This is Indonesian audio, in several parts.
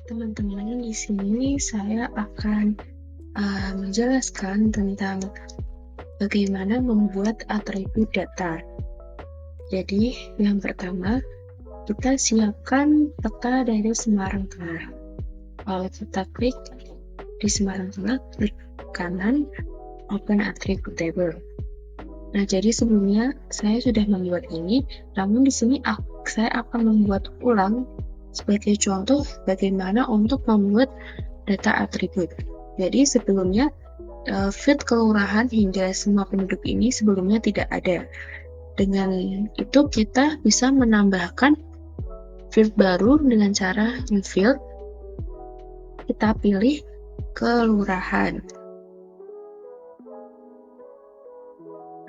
Teman-teman, di sini saya akan menjelaskan tentang bagaimana membuat atribut data. Jadi, yang pertama, kita siapkan peta dari Semarang Tengah. Lalu kita klik di Semarang Tengah, klik kanan, Open Attribute Table. Nah, jadi sebelumnya saya sudah membuat ini, namun di sini saya akan membuat ulang sebagai contoh bagaimana untuk membuat data atribut. Jadi sebelumnya field kelurahan hingga semua penduduk ini sebelumnya tidak ada. Dengan itu kita bisa menambahkan field baru dengan cara new field. Kita pilih kelurahan.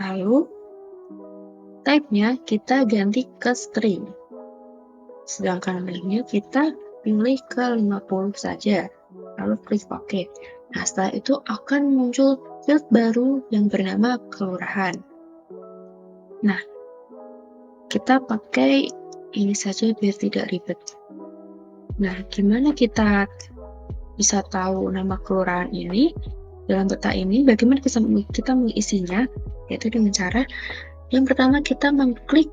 Lalu type-nya kita ganti ke string. Sedangkan name-nya kita pilih ke 50 saja. Lalu klik OK. Nah, setelah itu akan muncul field baru yang bernama kelurahan. Nah, kita pakai ini saja biar tidak ribet. Nah, gimana kita bisa tahu nama kelurahan ini dalam peta ini? Bagaimana kita mengisinya? Yaitu dengan cara yang pertama kita mengklik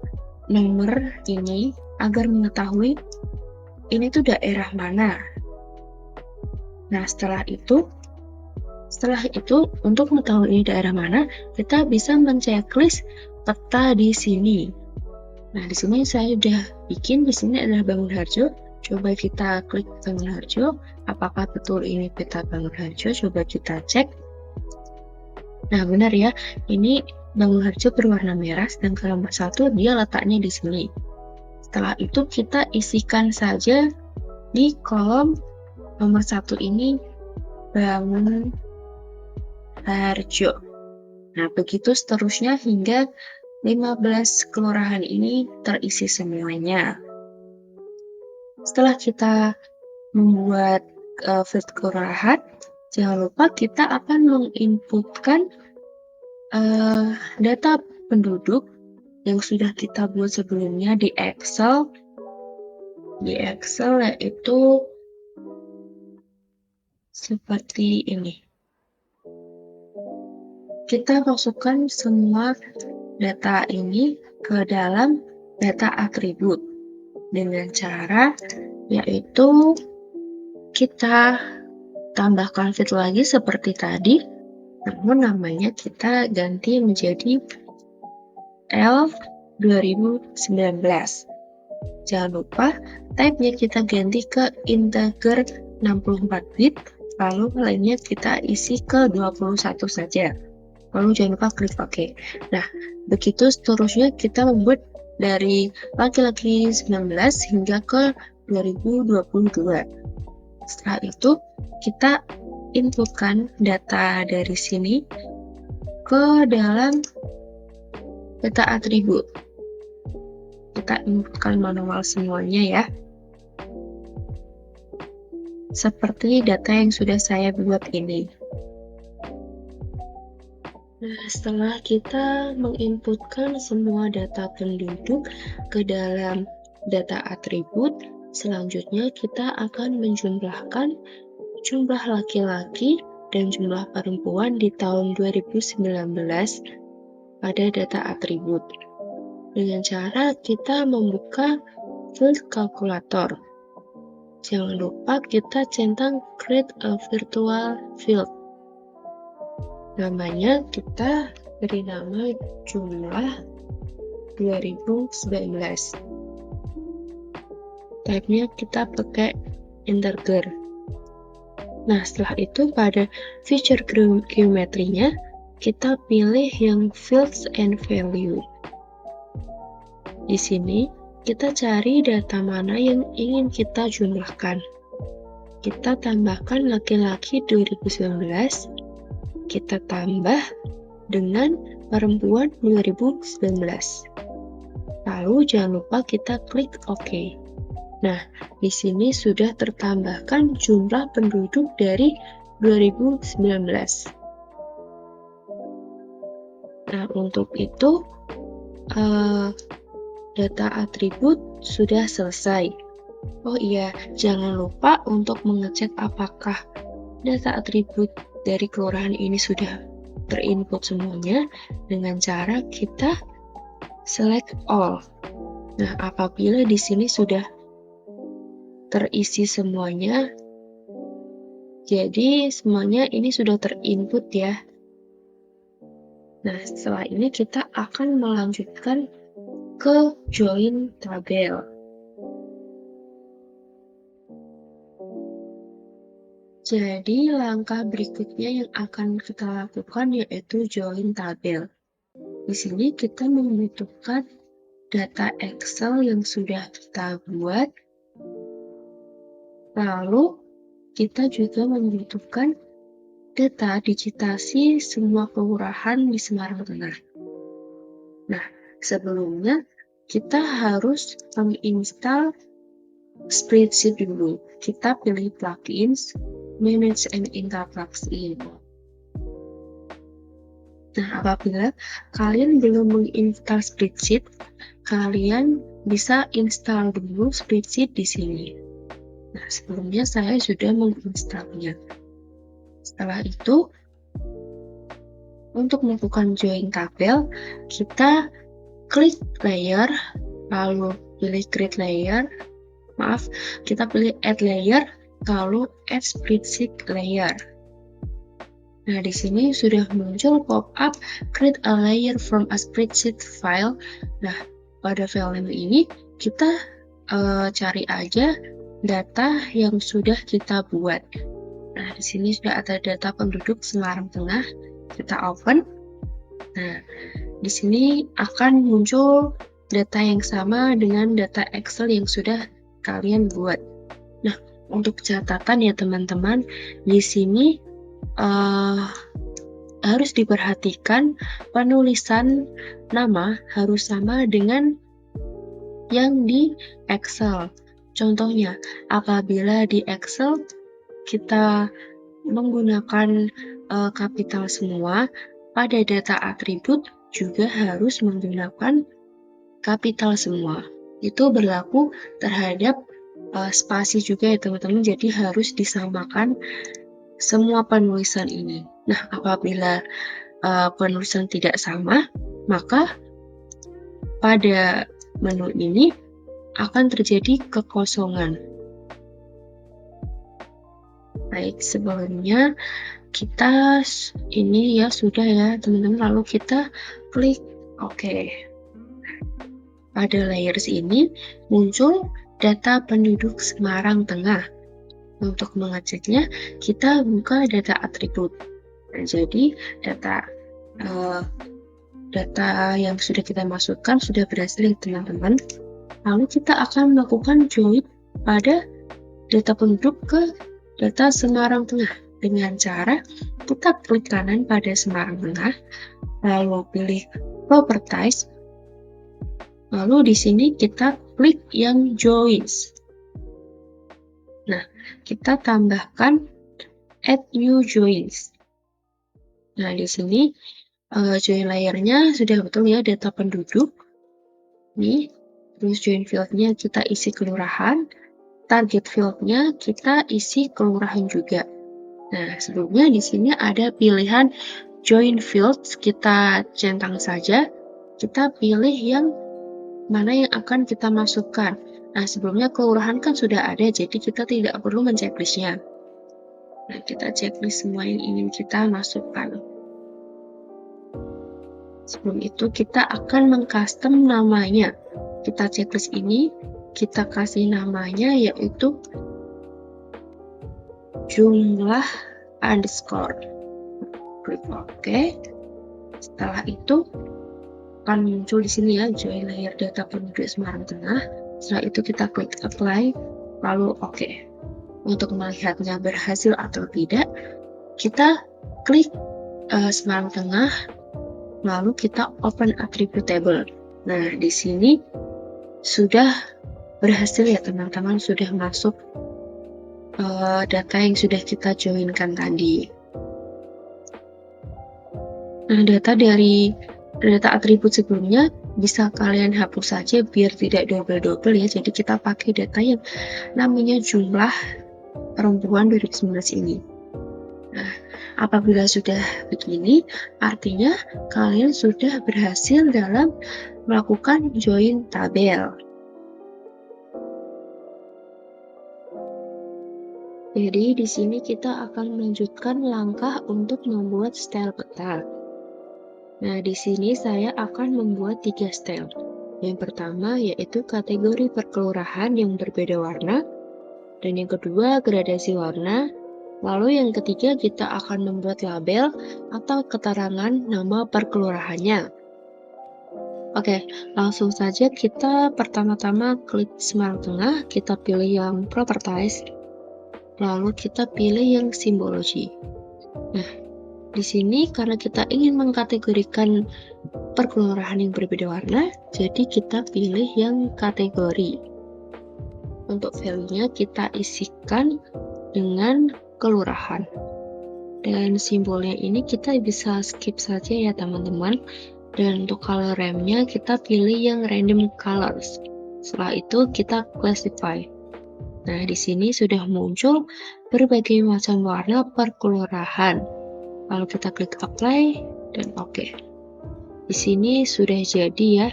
nomor ini agar mengetahui ini tuh daerah mana. Nah, setelah itu untuk mengetahui ini daerah mana, kita bisa menceklis peta di sini. Nah, di sini saya sudah bikin, di sini adalah Bangunharjo. Coba kita klik Bangunharjo, apakah betul ini peta Bangunharjo? Coba kita cek. Nah, benar ya, ini Bangunharjo berwarna merah, sedangkan nomor 1 dia letaknya di sini. Setelah itu kita isikan saja di kolom nomor 1 ini Bangunharjo. Nah, begitu seterusnya hingga 15 kelurahan ini terisi semuanya. Setelah kita membuat field kelurahan, jangan lupa kita akan menginputkan data penduduk yang sudah kita buat sebelumnya di Excel. Yaitu seperti ini. Kita masukkan semua data ini ke dalam data atribut dengan cara yaitu kita tambahkan field lagi seperti tadi, namun namanya kita ganti menjadi L 2019. Jangan lupa type-nya kita ganti ke integer 64 bit, lalu lainnya kita isi ke 21 saja. Lalu jangan lupa klik OK. Nah, begitu seterusnya kita membuat dari laki-laki 19 hingga ke 2022. Setelah itu, kita inputkan data dari sini ke dalam data atribut. Kita inputkan manual semuanya ya. Seperti data yang sudah saya buat ini. Nah, setelah kita menginputkan semua data penduduk ke dalam data atribut, selanjutnya kita akan menjumlahkan jumlah laki-laki dan jumlah perempuan di tahun 2019 pada data atribut. Dengan cara kita membuka field calculator. Jangan lupa kita centang create a virtual field. Namanya kita beri nama jumlah 2019. Type-nya kita pakai integer. Nah, setelah itu pada feature geometrinya kita pilih yang fields and value. Di sini kita cari data mana yang ingin kita jumlahkan. Kita tambahkan laki-laki 2019. Kita tambah dengan perempuan 2019. Lalu jangan lupa kita klik OK. Nah, di sini sudah tertambahkan jumlah penduduk dari 2019. Nah, untuk itu data atribut sudah selesai. Oh iya, jangan lupa untuk mengecek apakah data atribut dari kelurahan ini sudah terinput semuanya dengan cara kita select all. Nah, apabila di sini sudah terisi semuanya, jadi semuanya ini sudah terinput ya. Nah, setelah ini kita akan melanjutkan ke join tabel. Jadi langkah berikutnya yang akan kita lakukan yaitu join tabel. Di sini kita membutuhkan data Excel yang sudah kita buat. Lalu kita juga membutuhkan data digitasi semua kelurahan di Semarang Tengah. Nah, sebelumnya kita harus menginstal spreadsheet dulu. Kita pilih plugins, manage and install plugin. Nah, apabila kalian belum menginstal spreadsheet, kalian bisa install dulu spreadsheet di sini. Nah, sebelumnya saya sudah menginstalnya. Setelah itu, untuk melakukan join tabel, kita klik layer, lalu pilih create layer. Maaf, kita pilih add layer, lalu add spreadsheet layer. Nah, di sini sudah muncul pop-up create a layer from a spreadsheet file. Nah, pada file name ini kita cari aja data yang sudah kita buat. Nah, di sini sudah ada data penduduk Semarang Tengah. Kita open. Nah, di sini akan muncul data yang sama dengan data Excel yang sudah kalian buat. Nah, untuk catatan ya teman-teman, di sini harus diperhatikan penulisan nama harus sama dengan yang di Excel. Contohnya, apabila di Excel kita menggunakan kapital semua, pada data atribut juga harus menggunakan kapital semua. Itu berlaku terhadap spasi juga ya teman-teman, jadi harus disamakan semua penulisan ini. Nah, apabila penulisan tidak sama, maka pada menu ini akan terjadi kekosongan. Baik, sebelumnya kita ini ya sudah ya teman-teman, lalu kita klik OK. Pada layers ini muncul data penduduk Semarang Tengah. Untuk mengeceknya, kita buka data atribut. Nah, jadi data yang sudah kita masukkan sudah berhasil teman-teman. Lalu kita akan melakukan join pada data penduduk ke data Semarang Tengah dengan cara kita klik kanan pada Semarang Tengah, lalu pilih Properties, lalu di sini kita klik yang joins. Nah, kita tambahkan add new joins. Nah, di sini join layernya sudah betul ya, data penduduk. Nih, terus join fieldnya kita isi kelurahan, target fieldnya kita isi kelurahan juga. Nah, sebelumnya di sini ada pilihan join fields, kita centang saja. Kita pilih yang mana yang akan kita masukkan. Nah, sebelumnya kelurahan kan sudah ada, jadi kita tidak perlu menceklisnya. Nah, kita checklist semua yang ingin kita masukkan. Sebelum itu, kita akan mengcustom namanya. Kita checklist ini, kita kasih namanya yaitu jumlah underscore. Klik OK. Setelah itu akan muncul di sini ya, join layer data penduduk Semarang Tengah. Setelah itu kita klik apply, lalu OK. Untuk melihatnya berhasil atau tidak, kita klik Semarang Tengah, lalu kita open attribute table. Nah, di sini sudah berhasil ya teman-teman, sudah masuk data yang sudah kita joinkan tadi. Nah, data dari data atribut sebelumnya bisa kalian hapus saja biar tidak double-double ya. Jadi kita pakai data yang namanya jumlah perempuan 2019 ini. Nah, apabila sudah begini, artinya kalian sudah berhasil dalam melakukan join tabel. Jadi di sini kita akan melanjutkan langkah untuk membuat style peta. Nah, di sini saya akan membuat 3 style. Yang pertama yaitu kategori perkelurahan yang berbeda warna, dan yang kedua gradasi warna. Lalu yang ketiga kita akan membuat label atau keterangan nama perkelurahannya. Oke, langsung saja kita pertama-tama klik Semarang Tengah, kita pilih yang Properties, lalu kita pilih yang Simbologi. Nah, di sini karena kita ingin mengkategorikan perkelurahan yang berbeda warna, jadi kita pilih yang kategori. Untuk value-nya kita isikan dengan kelurahan. Dan simbolnya ini kita bisa skip saja ya teman-teman. Dan untuk color ramp-nya kita pilih yang random colors. Setelah itu kita classify. Nah, di sini sudah muncul berbagai macam warna per kelurahan. Lalu kita klik apply dan oke. Di sini sudah jadi ya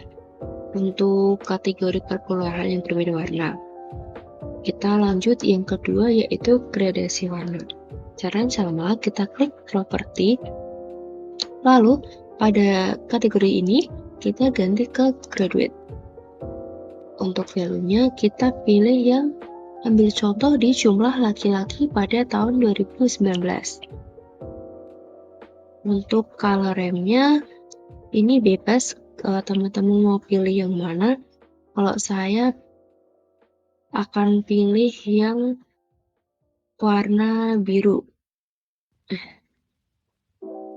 untuk kategori per kelurahan yang berbeda warna. Kita lanjut yang kedua yaitu gradasi warna. Caranya sama, kita klik properti. Lalu pada kategori ini kita ganti ke graduate. Untuk value-nya kita pilih yang ambil contoh di jumlah laki-laki pada tahun 2019. Untuk color ramp-nya ini bebas, teman-teman mau pilih yang mana. Kalau saya akan pilih yang warna biru.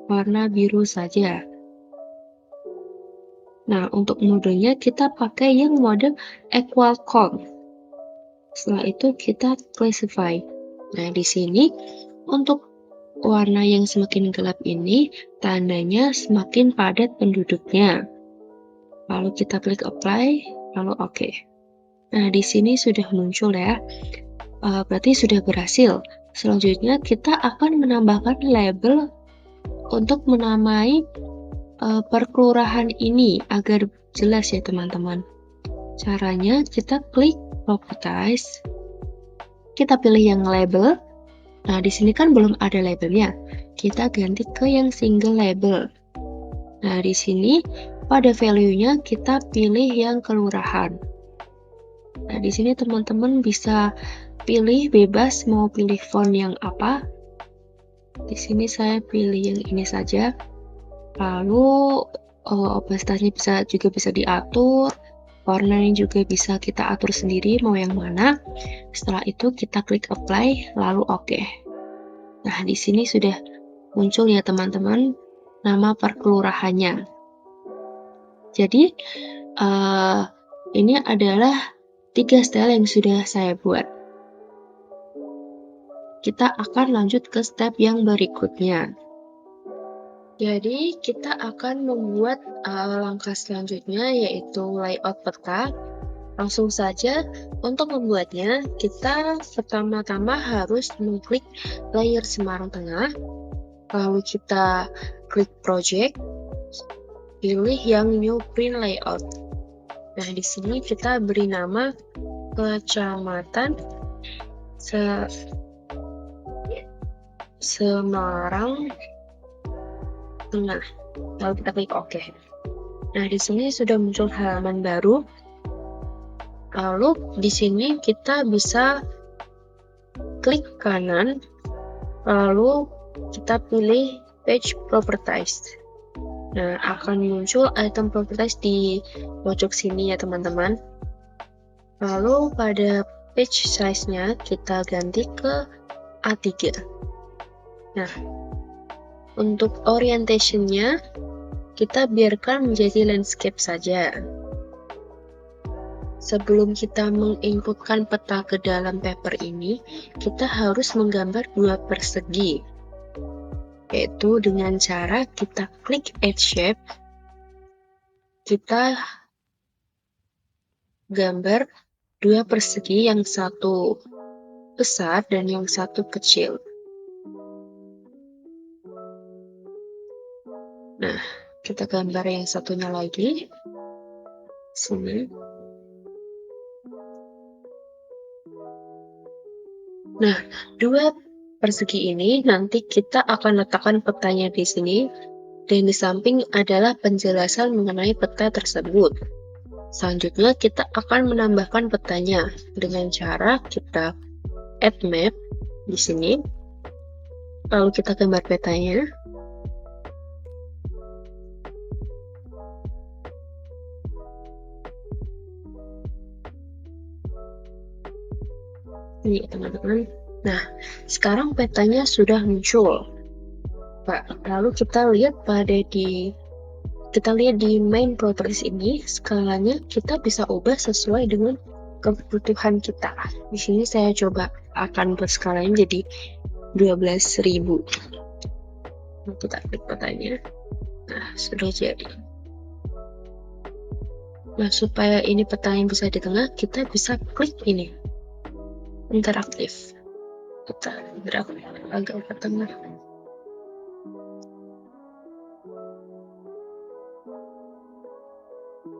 Warna biru saja. Nah, untuk modenya kita pakai yang mode equal count. Setelah itu kita classify. Nah, di sini untuk warna yang semakin gelap ini tandanya semakin padat penduduknya. Lalu kita klik apply, lalu oke. Nah, di sini sudah muncul ya. Berarti sudah berhasil. Selanjutnya kita akan menambahkan label untuk menamai perkelurahan ini agar jelas ya teman-teman. Caranya kita klik properties, kita pilih yang label. Nah, di sini kan belum ada labelnya. Kita ganti ke yang single label. Nah, di sini pada value-nya kita pilih yang kelurahan. Nah, di sini teman-teman bisa pilih bebas mau pilih font yang apa. Di sini saya pilih yang ini saja. Lalu opasitasnya juga bisa diatur, warnanya juga bisa kita atur sendiri mau yang mana. Setelah itu kita klik apply, lalu oke. Nah, di sini sudah muncul ya teman-teman nama perkelurahannya. Jadi ini adalah 3 style yang sudah saya buat. Kita akan lanjut ke step yang berikutnya. Jadi kita akan membuat langkah selanjutnya yaitu layout peta. Langsung saja untuk membuatnya kita pertama-tama harus mengklik layer Semarang Tengah. Lalu kita klik project, pilih yang new print layout. Nah, di sini kita beri nama Kecamatan Semarang Tengah. Lalu kita klik OK. Nah, di sini sudah muncul halaman baru. Lalu di sini kita bisa klik kanan, lalu kita pilih page properties. Nah, akan muncul item properties di pojok sini ya teman-teman. Lalu pada page size-nya kita ganti ke A3. Nah, untuk orientation-nya kita biarkan menjadi landscape saja. Sebelum kita menginputkan peta ke dalam paper ini, kita harus menggambar 2 persegi. Yaitu dengan cara kita klik Add Shape, kita gambar dua persegi, yang satu besar dan yang satu kecil. Nah, kita gambar yang satunya lagi. Sini. Nah, dua persegi ini nanti kita akan letakkan petanya di sini, dan di samping adalah penjelasan mengenai peta tersebut. Selanjutnya kita akan menambahkan petanya dengan cara kita add map di sini. Lalu kita gambar petanya. Ini teman-teman. Nah, sekarang petanya sudah muncul. Lalu kita lihat di main properties ini, skalanya kita bisa ubah sesuai dengan kebutuhan kita. Di sini saya coba akan berskalanya jadi 12.000. Nah, kita klik petanya. Nah, sudah jadi. Nah, supaya ini petanya bisa di tengah, kita bisa klik ini interaktif. Kita gerak agak ke tengah.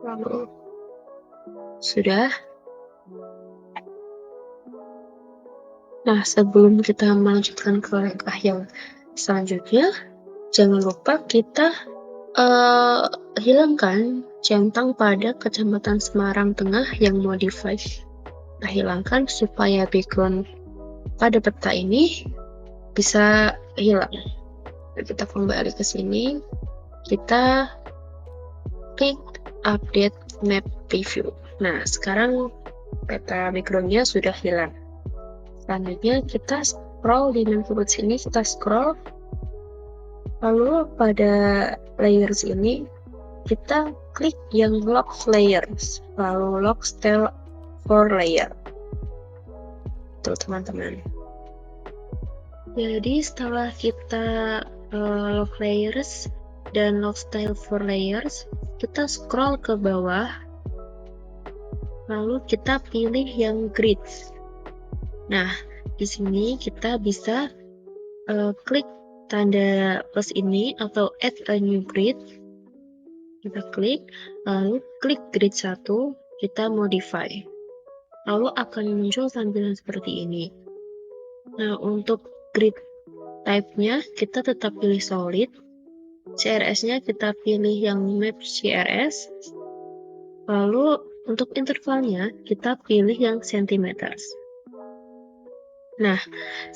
Lalu sudah. Nah, sebelum kita melanjutkan ke langkah yang selanjutnya, jangan lupa kita hilangkan centang pada Kecamatan Semarang Tengah yang modified. Kita hilangkan supaya background pada peta ini bisa hilang. Kita kembali ke sini, kita klik update map preview. Nah, sekarang peta backgroundnya sudah hilang. Selanjutnya kita scroll di menu sini, kita scroll, lalu pada layers ini kita klik yang lock layers, lalu lock style for layer. Tuh teman-teman. Jadi setelah kita lock layers dan lock style for layers, kita scroll ke bawah, lalu kita pilih yang grid. Nah, di sini kita bisa klik tanda plus ini atau add a new grid. Kita klik, lalu klik grid 1, kita modify. Lalu akan muncul tampilan seperti ini. Nah, untuk grid type-nya kita tetap pilih solid. CRS-nya kita pilih yang map CRS. Lalu untuk intervalnya kita pilih yang centimeters. Nah,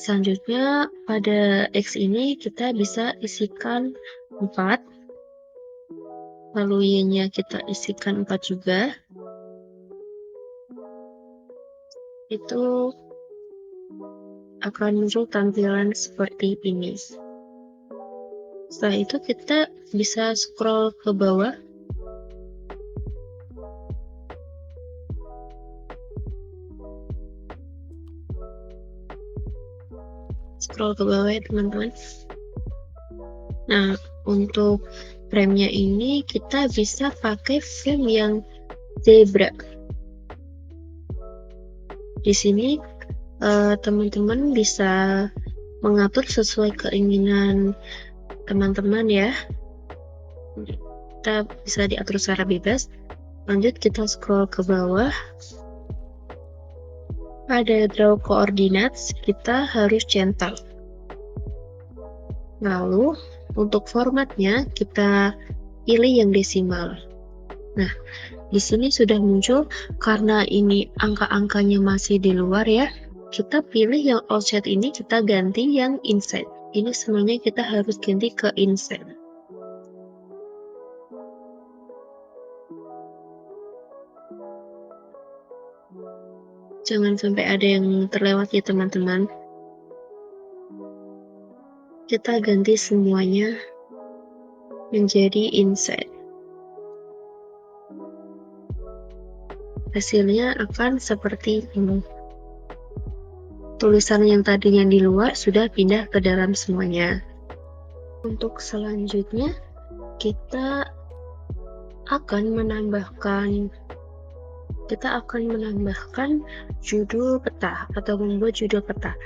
selanjutnya pada X ini kita bisa isikan 4. Lalu Y-nya kita isikan 4 juga. Itu akan muncul tampilan seperti ini. Setelah itu kita bisa scroll ke bawah. Scroll ke bawah ya teman-teman. Nah, untuk frame-nya ini kita bisa pakai frame yang zebra. Di sini teman-teman bisa mengatur sesuai keinginan teman-teman ya. Kita bisa diatur secara bebas. Lanjut kita scroll ke bawah. Pada draw coordinates kita harus centang. Lalu untuk formatnya kita pilih yang desimal. Nah, di sini sudah muncul. Karena ini angka-angkanya masih di luar ya, kita pilih yang outside ini, kita ganti yang inside. Ini sebenarnya kita harus ganti ke inside. Jangan sampai ada yang terlewat ya teman-teman. Kita ganti semuanya menjadi inside. Hasilnya akan seperti ini. Tulisan yang tadinya di luar sudah pindah ke dalam semuanya. Untuk selanjutnya kita akan menambahkan judul peta atau membuat judul peta.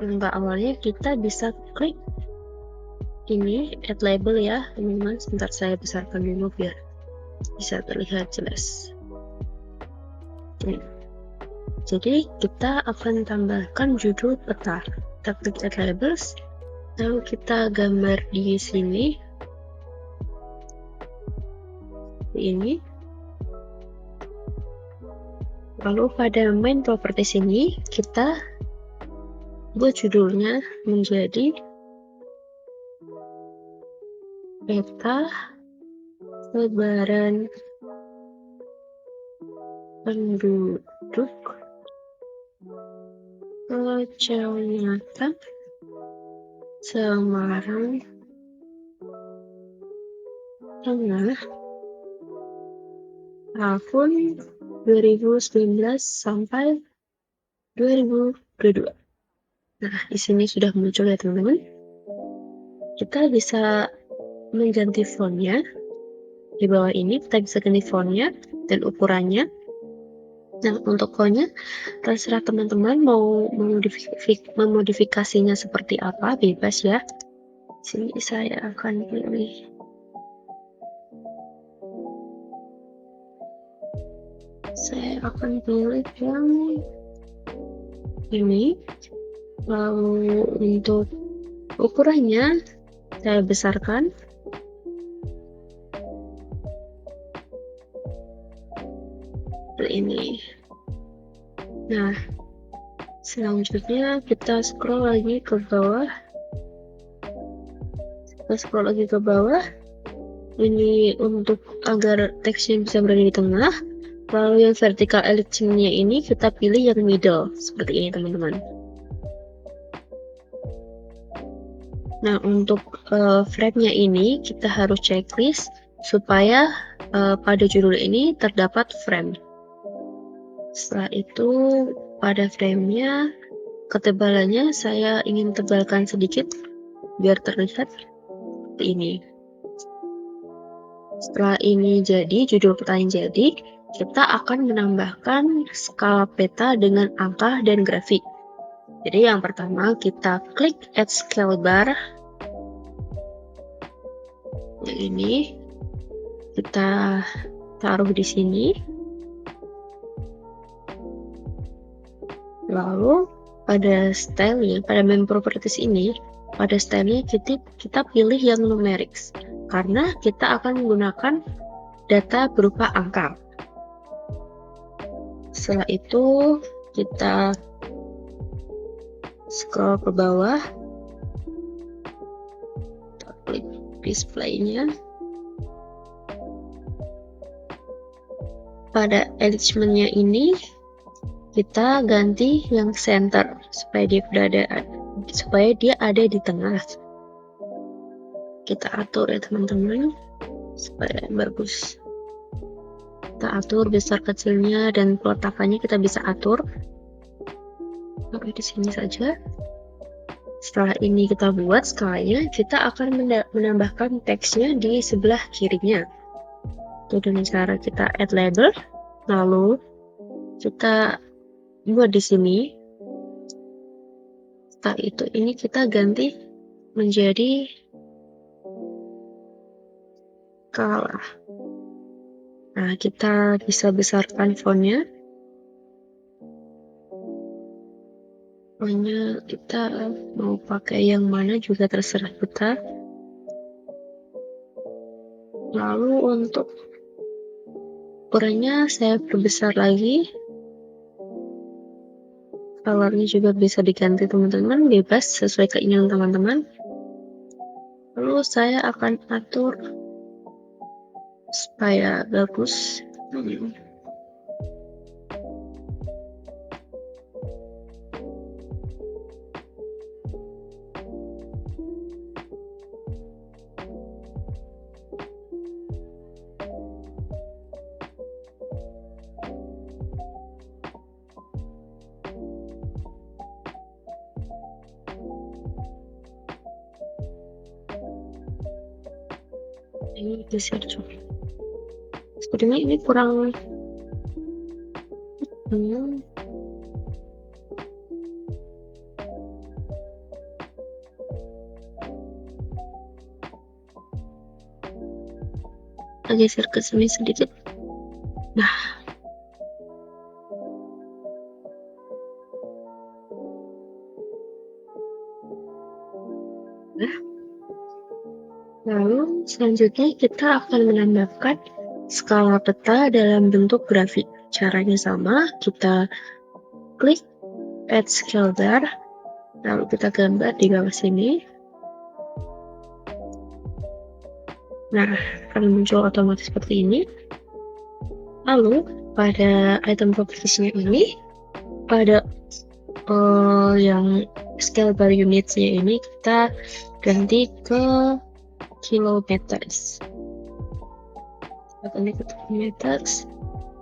Langkah awalnya kita bisa klik ini add label ya teman-teman. Sebentar saya besarkan dulu biar bisa terlihat jelas. Jadi kita akan tambahkan judul peta. Kita klik add labels, lalu kita gambar di sini ini. Lalu pada main properties ini kita buat judulnya menjadi peta sebaran penduduk Kecamatan Semarang Tengah tahun 2019 sampai 2022. Nah, di sini sudah muncul ya teman-teman. Kita bisa mengganti fontnya. Di bawah ini kita bisa ganti fontnya dan ukurannya. Nah, untuk fontnya terserah teman-teman mau memodifikasinya seperti apa, bebas ya. Sini saya akan pilih yang ini. Lalu untuk ukurannya saya besarkan. Ini. Nah, selanjutnya kita scroll lagi ke bawah. Ini untuk agar teksnya bisa berada di tengah. Lalu yang vertical alignment-nya ini kita pilih yang middle seperti ini teman-teman. Nah, untuk frame-nya ini kita harus checklist supaya pada judul ini terdapat frame. Setelah itu pada frame-nya ketebalannya saya ingin tebalkan sedikit biar terlihat seperti ini. Setelah ini jadi, judul petanya jadi, kita akan menambahkan skala peta dengan angka dan grafik. Jadi yang pertama kita klik add scale bar. Yang ini kita taruh di sini. Lalu pada stylenya, pada main properties ini, pada stylenya kita pilih yang numerics karena kita akan menggunakan data berupa angka. Setelah itu kita scroll ke bawah, kita klik displaynya. Pada alignment-nya ini kita ganti yang center supaya dia ada di tengah. Kita atur ya teman-teman supaya bagus. Kita atur besar kecilnya dan peletakannya kita bisa atur. Oke, di sini saja. Setelah ini kita buat skalanya, kita akan menambahkan teksnya di sebelah kirinya. Itu dengan cara kita add label, lalu kita buat di sini. Setelah itu ini kita ganti menjadi skala. Nah, kita bisa besarkan fontnya. Pokoknya kita mau pakai yang mana juga terserah kita. Lalu untuk ukurannya saya perbesar lagi. Colornya juga bisa diganti teman-teman, bebas sesuai keinginan teman-teman. Lalu saya akan atur supaya bagus. Ini geser coba. sepertinya ini kurang geser ke sini sedikit. Nah, lalu selanjutnya kita akan menambahkan skala peta dalam bentuk grafik. Caranya sama, kita klik add scale bar, lalu kita gambar di bawah sini. Nah, akan muncul otomatis seperti ini. Lalu pada item propertiesnya ini, pada yang scale bar unitsnya ini kita ganti ke kilometers. Ini ke kilometers.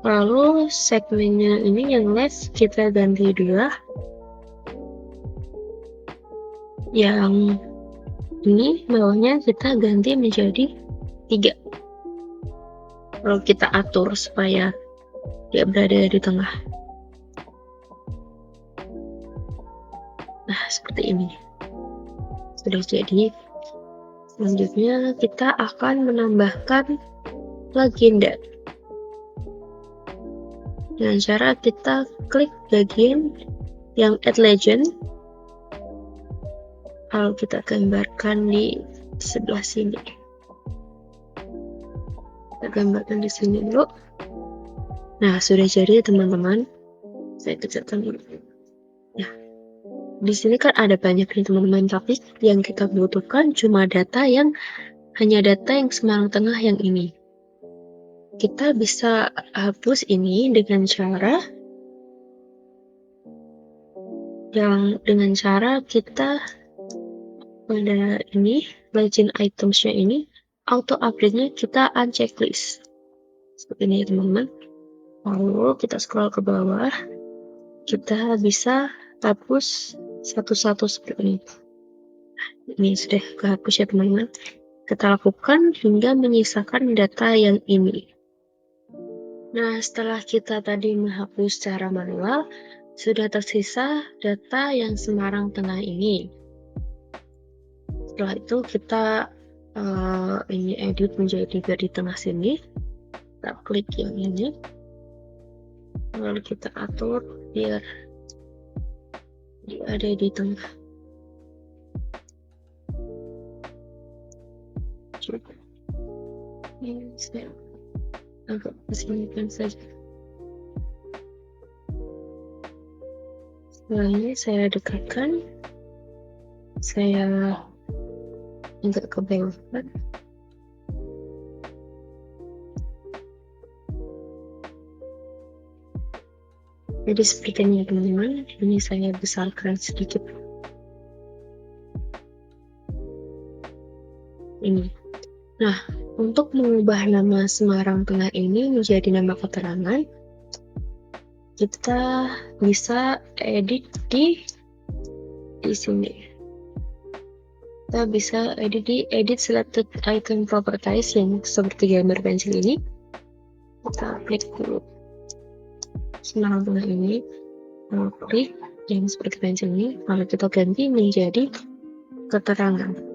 Lalu segmennya ini yang left kita ganti 2. Yang ini bawahnya kita ganti menjadi 3. Lalu kita atur supaya dia berada di tengah. Nah, seperti ini. Sudah jadi. Selanjutnya kita akan menambahkan legenda. Dengan cara kita klik bagian yang add legend, lalu kita gambarkan di sebelah sini. Kita gambarkan di sini dulu. Nah, sudah jadi teman-teman. Saya kecilkan dulu. Nah, di sini kan ada banyak nih teman-teman, tapi yang kita butuhkan cuma hanya data yang Semarang Tengah yang ini. Kita bisa hapus ini dengan cara kita pada ini legend itemsnya ini auto update-nya kita unchecklist seperti ini teman-teman. Lalu kita scroll ke bawah, kita bisa hapus satu-satu seperti ini. Ini sudah kehapus ya teman-teman. Kita lakukan hingga menyisakan data yang ini. Nah, setelah kita tadi menghapus secara manual, sudah tersisa data yang Semarang Tengah ini. Setelah itu kita ini edit menjadi di tengah sini. Kita klik yang ini, lalu kita atur biar dia ada di tengah. Coba ini saya agak kesinikan saja. Setelah ini saya dekatkan, saya agak ke bawah. Jadi seperti ini teman-teman, ini saya besarkan sedikit. Ini. Nah, untuk mengubah nama Semarang Tengah ini menjadi nama keterangan, kita bisa edit di sini. Kita bisa edit selected item properties yang seperti gambar pensil ini. Kita klik dulu Semarang Tengah ini, lalu klik yang seperti pensil ini, lalu kita ganti menjadi keterangan.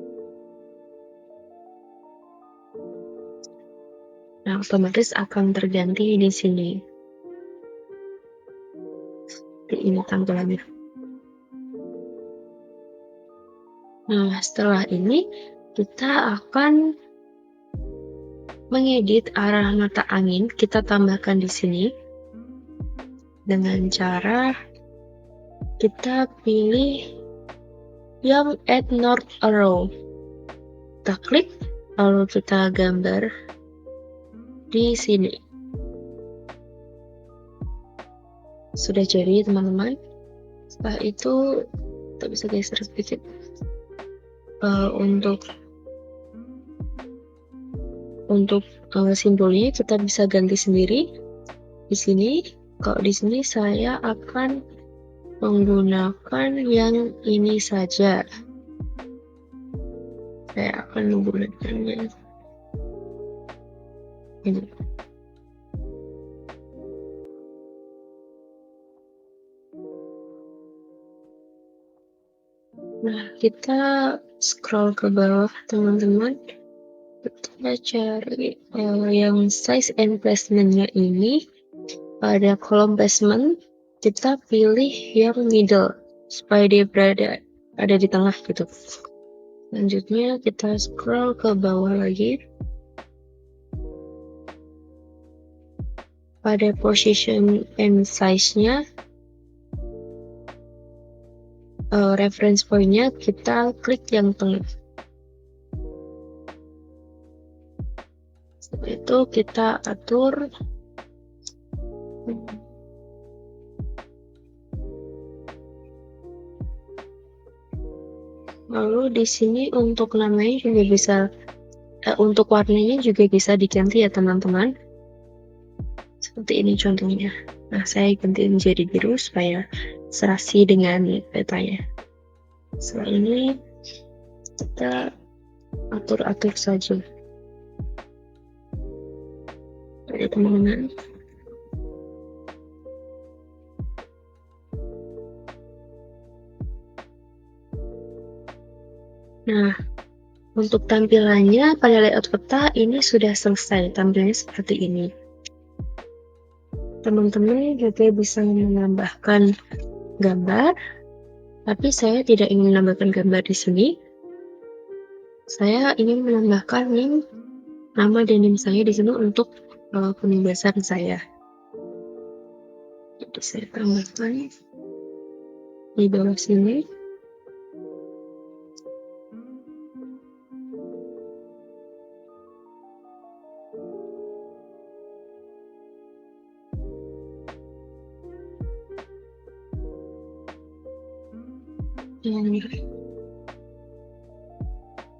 Nah, otomatis akan terganti di sini. Seperti ini tampilannya. Nah, setelah ini kita akan mengedit arah mata angin. Kita tambahkan di sini dengan cara kita pilih yang add north arrow. Kita klik, lalu kita gambar di sini. Sudah jadi teman-teman. Setelah itu kita bisa geser sedikit. Untuk simbolnya kita bisa ganti sendiri di sini. Kalau di sini saya akan menggunakan yang ini saja. Saya akan menggunakannya ini. Nah, kita scroll ke bawah teman-teman, kita cari yang size and placement-nya ini. Pada kolom placement kita pilih yang middle supaya dia ada di tengah gitu. Selanjutnya kita scroll ke bawah lagi. Pada position and size-nya, reference point-nya kita klik yang tengah. Setelah itu kita atur lalu di sini untuk namanya juga bisa untuk warnanya juga bisa diganti ya teman-teman, seperti ini contohnya. Nah, saya ganti menjadi biru supaya serasi dengan petanya. Setelah ini kita atur-atur saja ya teman-teman. Nah, untuk tampilannya pada layout peta ini sudah selesai, tampilannya seperti ini. Teman-teman juga bisa menambahkan gambar, tapi saya tidak ingin menambahkan gambar di sini. Saya ingin menambahkan nama denim saya di sini untuk penugasan saya. Jadi saya tambahkan di bawah sini.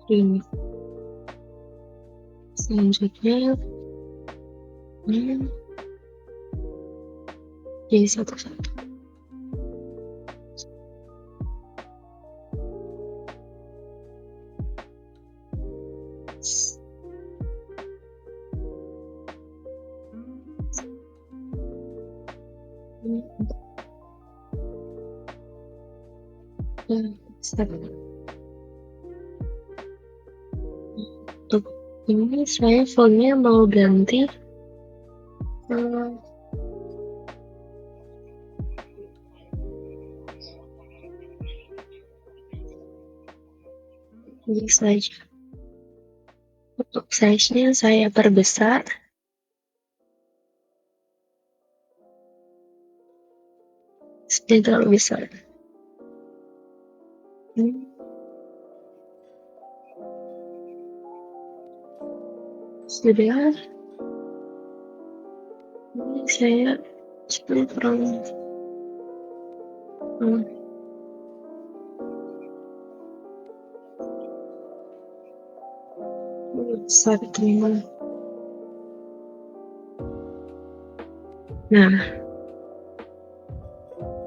Ini. Selanjutnya jadi satu-satu. Untuk ini saya fontnya mau ganti ini saja. Untuk size-nya saya perbesar. Ini terlalu besar. Sudah. Ini saya seperti terlalu besar teman. Nah,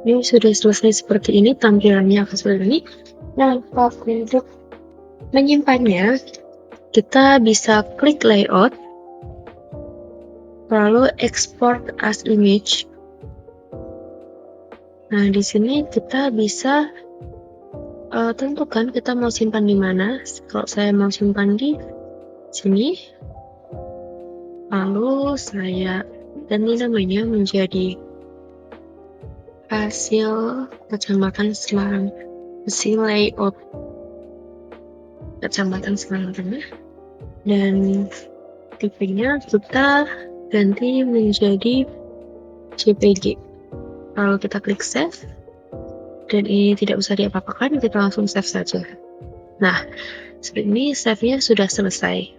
ini sudah selesai seperti ini, tampilannya akan seperti ini. Nah, untuk menyimpannya, kita bisa klik layout, lalu export as image. Nah, di sini kita bisa tentukan kita mau simpan di mana. Kalau saya mau simpan di sini, lalu saya ganti namanya menjadi hasil Kecamatan Semarang, hasil layout Kecamatan Semarang Tengah, dan tipenya kita ganti menjadi JPG. Lalu kita klik save, dan ini tidak usah diapa-apakan, kita langsung save saja. Nah, seperti ini save-nya sudah selesai.